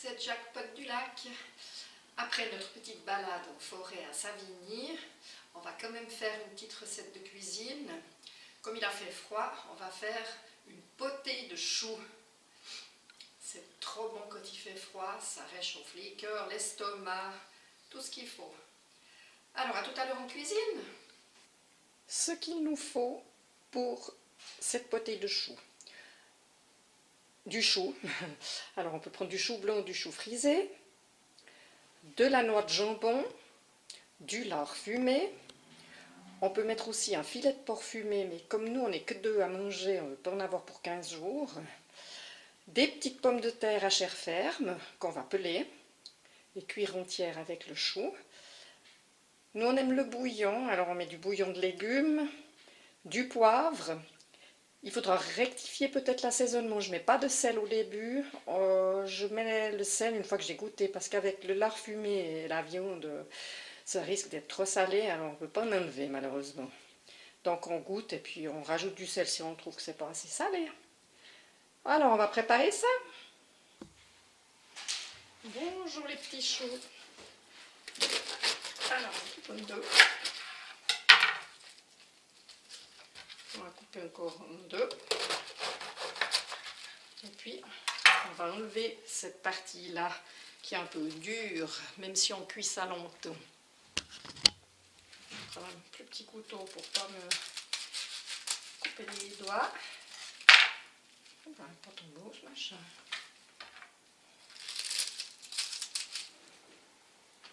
c'est Jackpot du Lac. Après notre petite balade en forêt à Savigny, on va quand même faire une petite recette de cuisine. Comme il a fait froid, on va faire une potée de choux. C'est trop bon quand il fait froid, ça réchauffe les cœurs, l'estomac, tout ce qu'il faut. Alors à tout à l'heure en cuisine. Ce qu'il nous faut pour cette potée de choux. Du chou, alors on peut prendre du chou blanc ou du chou frisé, de la noix de jambon, du lard fumé, on peut mettre aussi un filet de porc fumé, mais comme nous on n'est que deux à manger, on ne peut pas en avoir pour 15 jours, des petites pommes de terre à chair ferme qu'on va peler et cuire entières avec le chou. Nous on aime le bouillon, alors on met du bouillon de légumes, du poivre. Il faudra rectifier peut-être l'assaisonnement. Je ne mets pas de sel au début. Je mets le sel une fois que j'ai goûté. Parce qu'avec le lard fumé et la viande, ça risque d'être trop salé. Alors on ne peut pas en enlever malheureusement. Donc on goûte et puis on rajoute du sel si on trouve que c'est pas assez salé. Alors on va préparer ça. Bonjour les petits choux. Alors une pomme d'eau. On va couper encore en deux. Et puis, on va enlever cette partie-là qui est un peu dure, même si on cuit ça longtemps. Je vais prendre un plus petit couteau pour ne pas me couper les doigts. Oh ben, pas ton beau ce machin.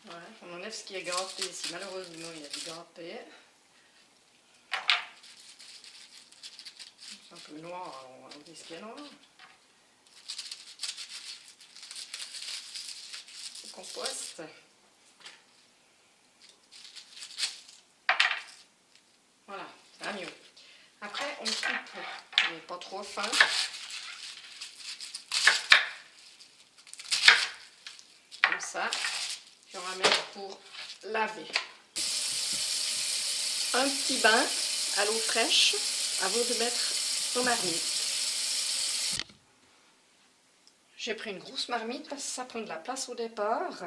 Voilà, on enlève ce qui est gratté ici. Malheureusement, il y a du gratté. C'est un peu noir, alors on va enlever ce qui est noir. Compost. Voilà, ça va mieux. Après, on coupe, mais pas trop fin. Comme ça. Puis on va mettre pour laver. Un petit bain à l'eau fraîche avant de mettre nos marmites. J'ai pris une grosse marmite parce que ça prend de la place au départ.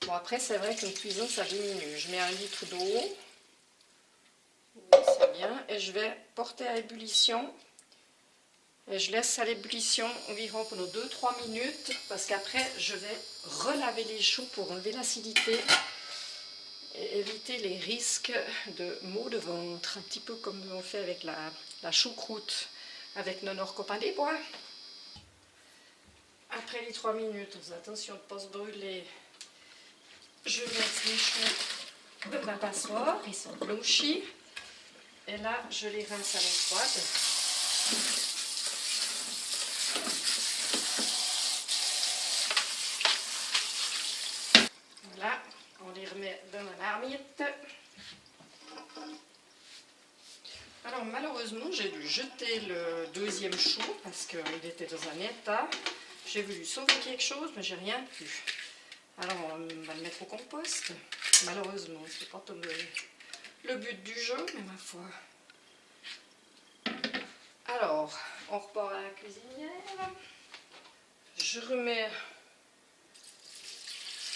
Bon, après, c'est vrai qu'une cuisine, ça diminue. Je mets 1 litre d'eau. Oui, c'est bien. Et je vais porter à ébullition. Et je laisse à l'ébullition environ pendant 2-3 minutes. Parce qu'après, je vais relaver les choux pour enlever l'acidité. Et éviter les risques de maux de ventre. Un petit peu comme on fait avec la choucroute. Avec nos copains des bois. Après les 3 minutes, attention de ne pas se brûler, je laisse les choux de ma passoire, ils sont blanchis. Et là, je les rince à l'eau froide. Voilà, on les remet dans la marmite. Alors malheureusement, j'ai dû jeter le deuxième chou parce qu'il était dans un état. J'ai voulu sauver quelque chose, mais j'ai rien pu. Alors on va le mettre au compost. Malheureusement, c'est pas tout le but du jeu, mais ma foi. Alors, on repart à la cuisinière. Je remets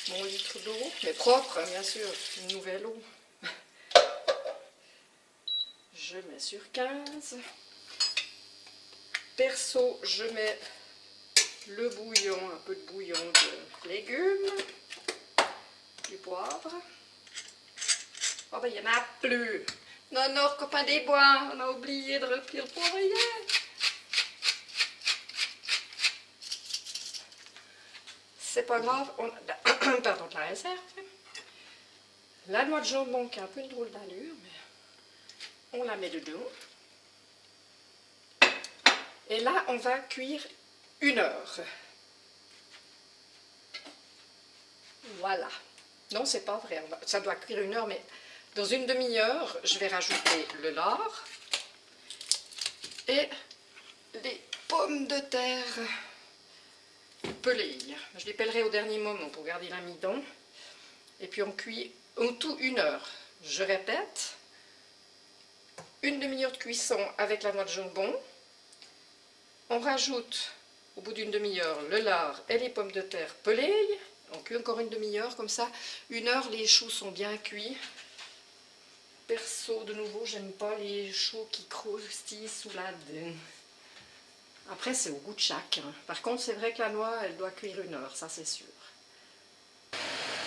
mon litre d'eau, mais propre, bien sûr, une nouvelle eau. Je mets sur 15. Perso, je mets le bouillon, un peu de bouillon de légumes, du poivre. Oh ben il n'y en a plus. Non, copain des bois, on a oublié de remplir le poivrier. C'est pas grave, on a pardon, de la réserve. La noix de jambon qui a un peu une drôle d'allure, mais on la met dedans. Et là, on va cuire 1 heure. Voilà. Non, c'est pas vrai. Ça doit cuire 1 heure, mais dans une demi-heure, je vais rajouter le lard et les pommes de terre pelées. Je les pèlerai au dernier moment pour garder l'amidon. Et puis on cuit en tout 1 heure. Je répète, une demi-heure de cuisson avec la noix de jambon. On rajoute au bout d'une demi-heure, le lard et les pommes de terre pelées. On cuit encore une demi-heure, comme ça, 1 heure, les choux sont bien cuits. Perso, de nouveau, j'aime pas les choux qui croustillent sous la dent. Après, c'est au goût de chaque. Par contre, c'est vrai que la noix, elle doit cuire 1 heure, ça c'est sûr.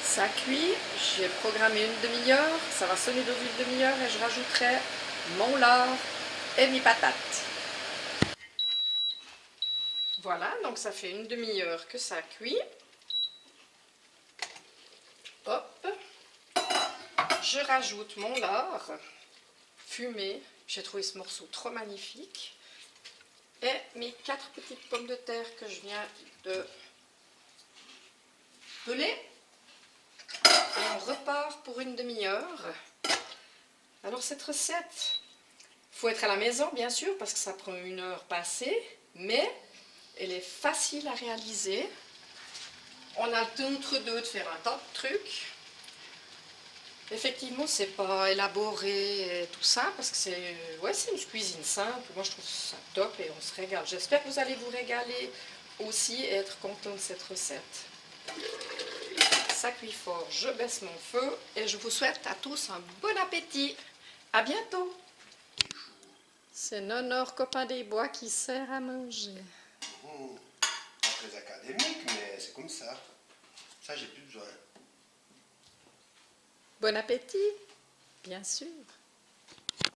Ça cuit, j'ai programmé une demi-heure, ça va sonner dans une demi-heure et je rajouterai mon lard et mes patates. Voilà, donc ça fait une demi-heure que ça cuit. Hop, je rajoute mon lard fumé, j'ai trouvé ce morceau trop magnifique. Et mes 4 petites pommes de terre que je viens de peler. Et on repart pour une demi-heure. Alors cette recette, il faut être à la maison bien sûr parce que ça prend 1 heure passée, mais elle est facile à réaliser. On a le temps entre deux de faire un tas de trucs. Effectivement, c'est pas élaboré et tout ça parce que c'est une cuisine simple. Moi, je trouve ça top et on se régale. J'espère que vous allez vous régaler aussi et être content de cette recette. Ça cuit fort, je baisse mon feu et je vous souhaite à tous un bon appétit. À bientôt. C'est Nonor, copain des bois, qui sert à manger. Pas très académique, mais c'est comme ça. Ça, j'ai plus besoin. Bon appétit, bien sûr.